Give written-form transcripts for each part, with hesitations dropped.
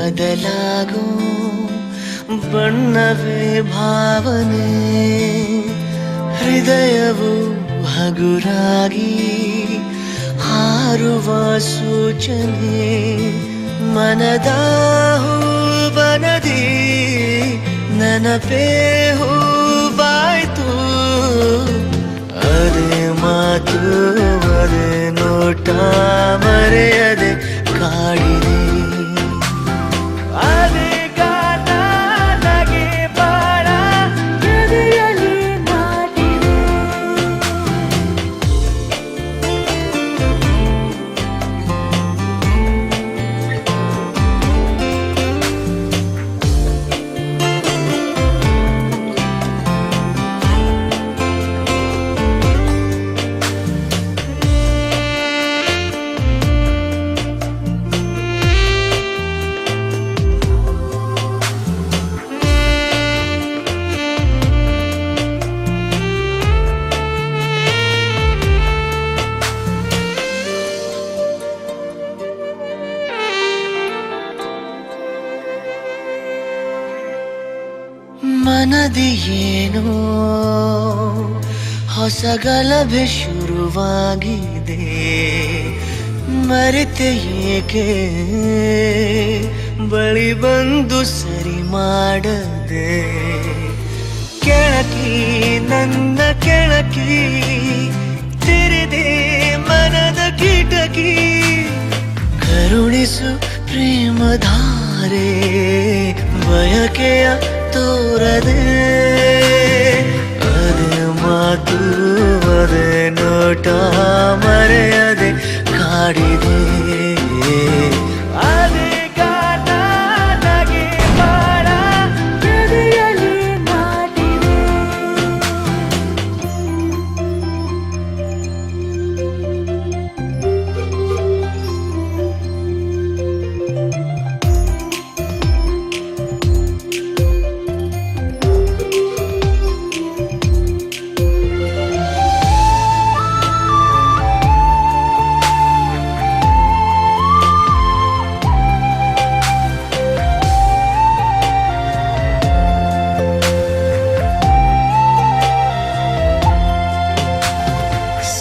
ಬದಲಾಗೋ ಬಣ್ಣವೇ ಭಾವನೆ, ಹೃದಯವು ಹಗುರಾಗಿ ಹಾರುವ ಸೂಚನೆ, ಮನದ ಹೂವನದಿ ನೆನಪೇ ಹೂವಾಯ್ತು. ಅದೇ ಮಾತು ಅದೇ ನೋಟ ಮರೆಯದೆ ಕಾಡಿದೆ, ಅದೇ ಗಾನ ನಗೆ ಬಾಳ ಹೃದಯದಲ್ಲಿ ನಾಟಿದೆ. ಮನದಿ ಏನೋ ಹೊಸ ಗಲಭೆ ಶುರುವಾಗಿದೆ, ಮರೆತೆ ಏಕೆ ಬಳಿ ಬಂದು ಸರಿ ಮಾಡದೆ. ಕೆಳಕಿ ನನ್ನ ಕೆಳಕಿ ತೆರೆದೆ ಮನದ ಕಿಟಕಿ, ಕರುಣಿಸು ಪ್ರೇಮಧಾರೆ ಬಯಕೆಯ ತೋರದೆ. ಅದೇ ಮಾತು ಅದೇ ನೋಟ ಮರೆಯದೆ ಕಾಡಿದೆ, ಅದೇ ಗಾನ ನಗೆ ಬಾಳ ಹೃದಯದಲ್ಲಿ ನಾಟಿದೆ.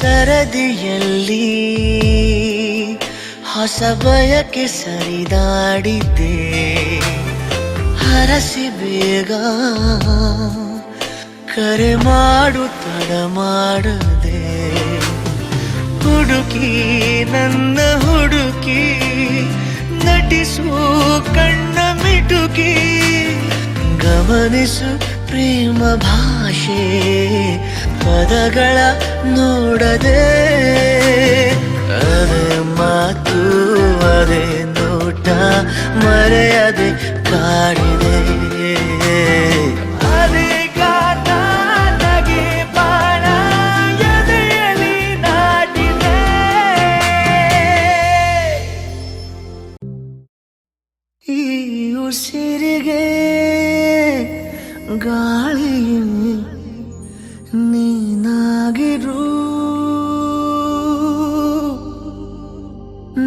ಸರದಿಯಲ್ಲಿ ಹೊಸ ಬಯಕೆ ಸರಿದಾಡಿದ್ದೆ, ಹರಸಿ ಬೇಗ ಕರೆ ಮಾಡು ತಡ ಮಾಡದೆ. ಹುಡುಕಿ ನನ್ನ ಹುಡುಕಿ ನಟಿಸು ಕಣ್ಣ ಮಿಟುಕಿ, ಗಮನಿಸು ಪ್ರೇಮ ಭಾಷೆ ಪದಗಳ ನೋಡದೆ. ಅದೇ ಮಾತು ಅದೇ ನೋಟ ಮರೆಯದೆ ಕಾಡಿದೆ, ಅದೇ ಗಾನ ನಗೆ ಬಾಳ ಎದೆಯಲ್ಲಿ ನಾಟಿದೆ. ಈ ಉಸಿರಿಗೆ ಗಾಳಿ ನೀನಾಗಿರು,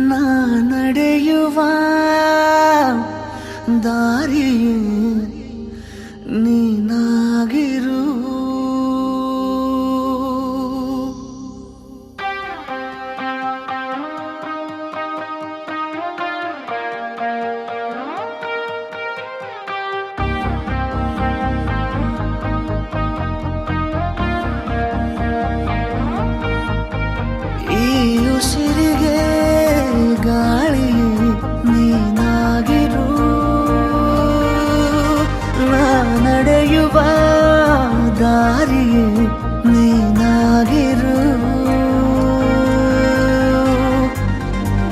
ನಾ ನಡೆಯುವ ದಾರಿ ನೀನಾಗಿರು. ಉಸಿರಿಗೆ ಗಾಳಿ ನೀನಾಗಿರು, ನಾ ನಡೆಯುವ ದಾರಿ ನೀನಾಗಿರು.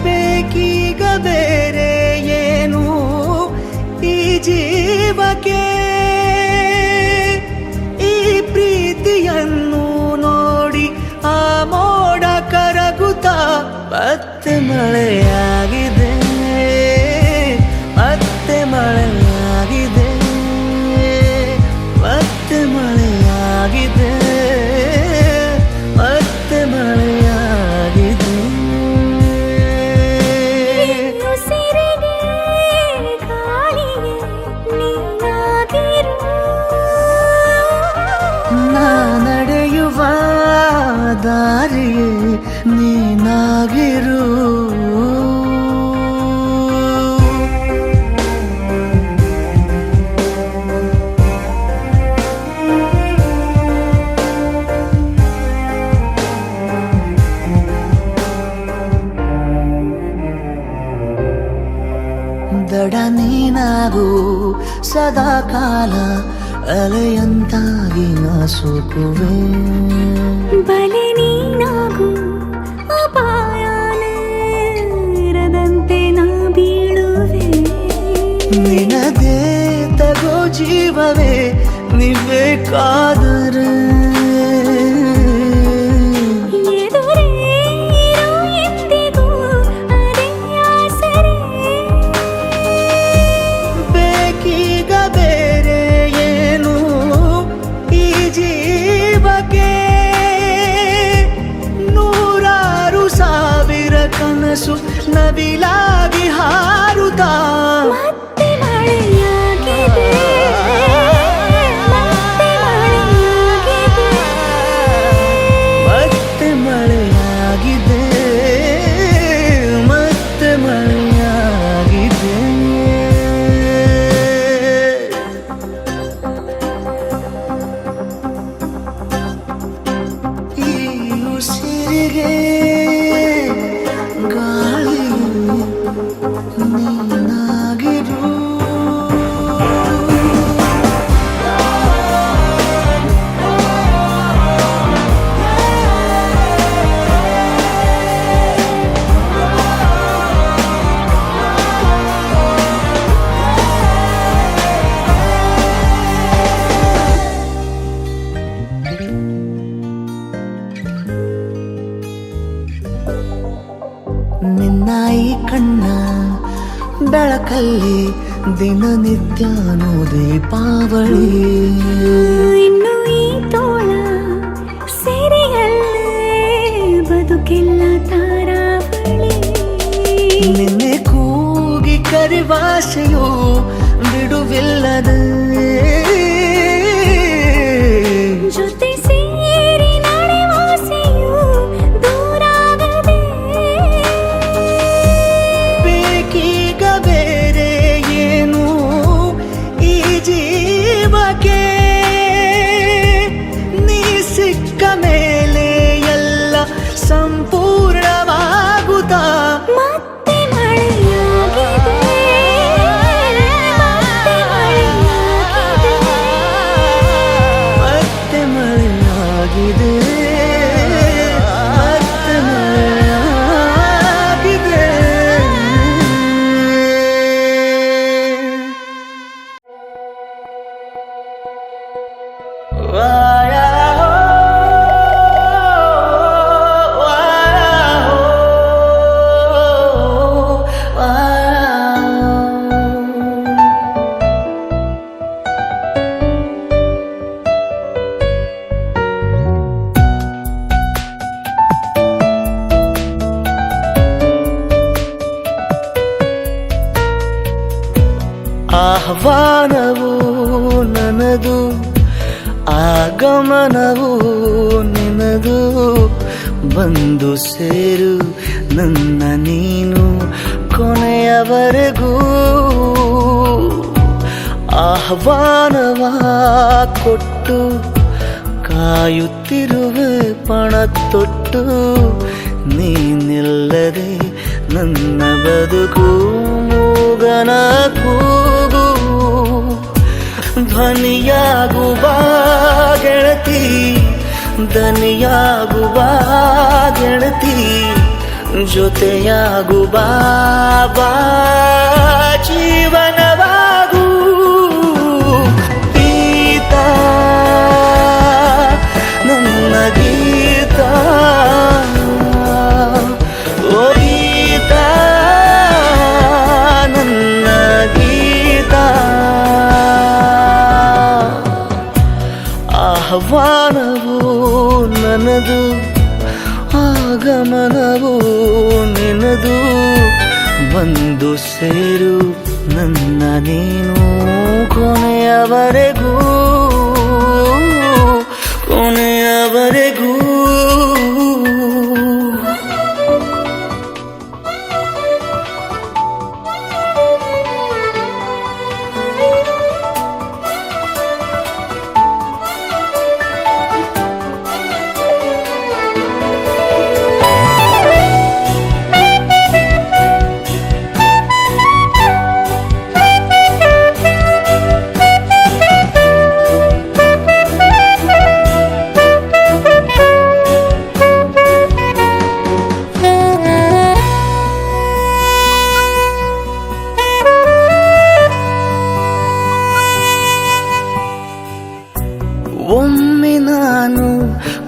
ಬೇಕೀಗ ಬೇರೆ ಏನು ಈ ಜೀವಕ್ಕೆ, ಈ ಪ್ರೀತಿಯನ್ನು ನೋಡಿ ಆ ಮೋಡ ಕರಗುತ್ತಾ ಮತ್ತೆ ಮಳೆಯಾಗಿದೆ, ಮತ್ತೆ ಮಳೆಯಾಗಿದೆ, ಮತ್ತೆ ಮಳೆಯಾಗಿದೆ, ಮತ್ತೆ ಮಳೆಯಾಗಿದೆ. ಉಸಿರಿಗೆ ನಡೆಯುವ ದಾರಿಯೇ ನೀನಾಗಿರು. ದಡ ನೀನಾಗು ಸದಾ ಕಾಲ ಅಲೆಯಂತಾಗಿ ನಾ ಸೋಕುವೆ. ಬಲೆ ನೀನಾಗು ಅಪಾಯದಂತೆ ನಾ ಬೀಳುವೆ. ನಿನದೇ ತಗೋ ಜೀವವೇ ನೀಬೇಕಾದರೆ ಕನಸು ನವಿಲಾಗಿ ಹಾರುತ್ತಾ ಮತ್ತೆ ಮಳೆಯಾಗಿದೆ, ಮತ್ತೆ ಮಳೆಯಾಗಿದೆ, ಮತ್ತೆ ಮಳೆಯಾಗಿದೆ. ಈ ಉಸಿರಿಗೆ ನಿನ್ನ ಈ ಕಣ್ಣ ಬೆಳಕಲ್ಲಿ ದಿನನಿತ್ಯನೂ ದೀಪಾವಳಿ. ಇನ್ನು ಈ ತೋಳ ಸೆರೆಯಲ್ಲೇ ಬದುಕೆಲ್ಲ ತಾರಾವಳಿ. ನಿನ್ನೆ ಕೂಗಿ ಕರಿವಾಸೆಯು ಬಿಡುವಿಲ್ಲದೆ ಜೊತೆ ಸೇರಿ ನಡೆವಾಸೆಯು ದೂರಾಗದೆ. ಬೇಕೀಗ ಬೇರೆ ಏನು ಈ ಜೀವಕ್ಕೆ, ನೀ ಸಿಕ್ಕ ಮೇಲೆ ಎಲ್ಲ ಸಂಪೂರ್ಣವಾಗುತ್ತಾ ಮತ್ತೆ ಮಳೆಯಾಗಿದೆ, ಮತ್ತೆ ಮಳೆಯಾಗಿದೆ, ಮತ್ತೆ ಮಳೆಯಾಗಿದೆ. ಆಹ್ವಾನವು ನನದು, ಆಗಮನವು ನಿನದು. ಬಂದು ಸೇರು ನನ್ನ ನೀನು ಕೊನೆಯವರೆಗೂ. ಆಹ್ವಾನವ ಕೊಟ್ಟು ಕಾಯುತ್ತಿರುವೆ ಪಣ ತೊಟ್ಟು. ನೀನಿಲ್ಲದೆ ನನ್ನ ಬದುಕು ಮೂಗನ ಕೂಗು. ಧ್ವನಿಯಾಗುವ ಗೆಳತಿ, ದನಿಯಾಗುವ ಗೆಳತಿ, ಜೊತೆಯಾಗುವ ಬಾ ಜೀವನವಾಗು. ಗೀತ ನನ್ನ ಗೀತ, ಓ ಗೀತ ನನ್ನ ಗೀತ. ಆಹ್ವಾನವು ನನದು, ಆಗಮನವು ನಿನದು. ಬಂದು ಸೇರು ನನ್ನ ನೀನು ಕೊನೆಯವರೆಗೂ, ಕೊನೆ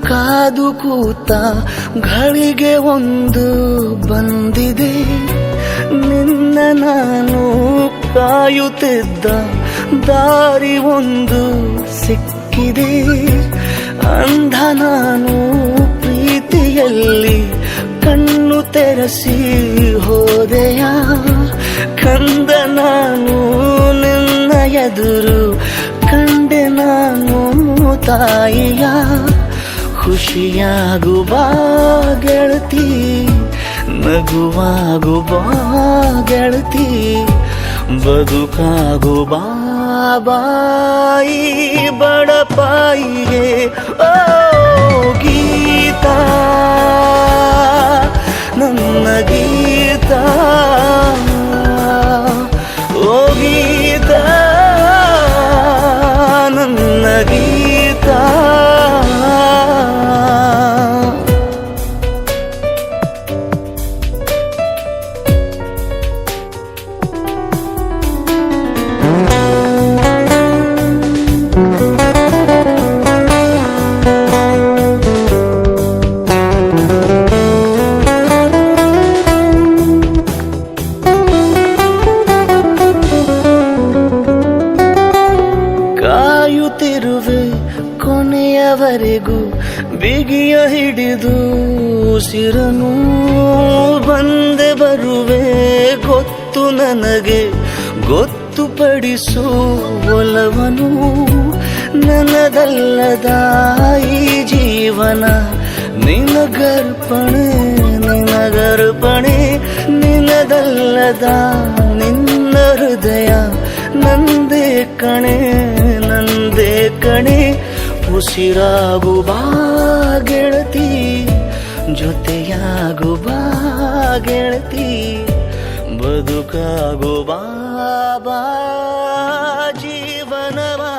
ಕಾದು ಕೂತ ಘಳಿಗೆ ಒಂದು ಬಂದಿದೆ, ನಿನ್ನ ನಾನು ಕಾಯುತ್ತಿದ್ದ ದಾರಿ ಒಂದು ಸಿಕ್ಕಿದೆ. ಅಂಧ ನಾನು ಪ್ರೀತಿಯಲ್ಲಿ ಕಣ್ಣು ತೆರೆಸಿ ಹೋದೆಯ, ಕಂದ ನಾನು ನಿನ್ನ ಎದುರು ಕಂಡೆ ನಾನು ತಾಯಿಯ. ಖುಷಿಯಾಗು ಬಾ ಗೆಳತಿ, ನಗುವಾಗು ಬಾ ಗೆಳತಿ, ಬದುಕಾಗು ಬಾಯಿ ಬಡಪಾಯಿಗೆ. ಓ ಗೀತಾ, ನನ್ನ ಗೀತಾ, ಓ ಗೀತಾ, ನನ್ನ ಗೀತಾ. ಕಾಯುತ್ತಿರುವೆ ಕೊನೆಯವರೆಗೂ ಬಿಗಿಯ ಹಿಡಿದು ಉಸಿರನು, ಬಂದೆ ಬರುವೆ ಗೊತ್ತು ನನಗೆ, ಗೊತ್ತುಪಡಿಸು ಒಲವನು. ನನ್ನದಲ್ಲದ ಈ ಜೀವನ ನಿನಗರ್ಪಣೆ, ನಿನಗರ್ಪಣೆ, ನಿನ್ನದಲ್ಲದ ನಿನ್ನ ಹೃದಯ ನಂದೇ ಕಣೆ, ನಂದೇ ಕಣೆ. ಉಸಿರಾಗು ಬಾ ಗೆಳತಿ, ಜೊತೆಯಾಗು ಬಾ ಗೆಳತಿ, ಬದುಕಾಗು ಬಾ ಜೀವನವಾ.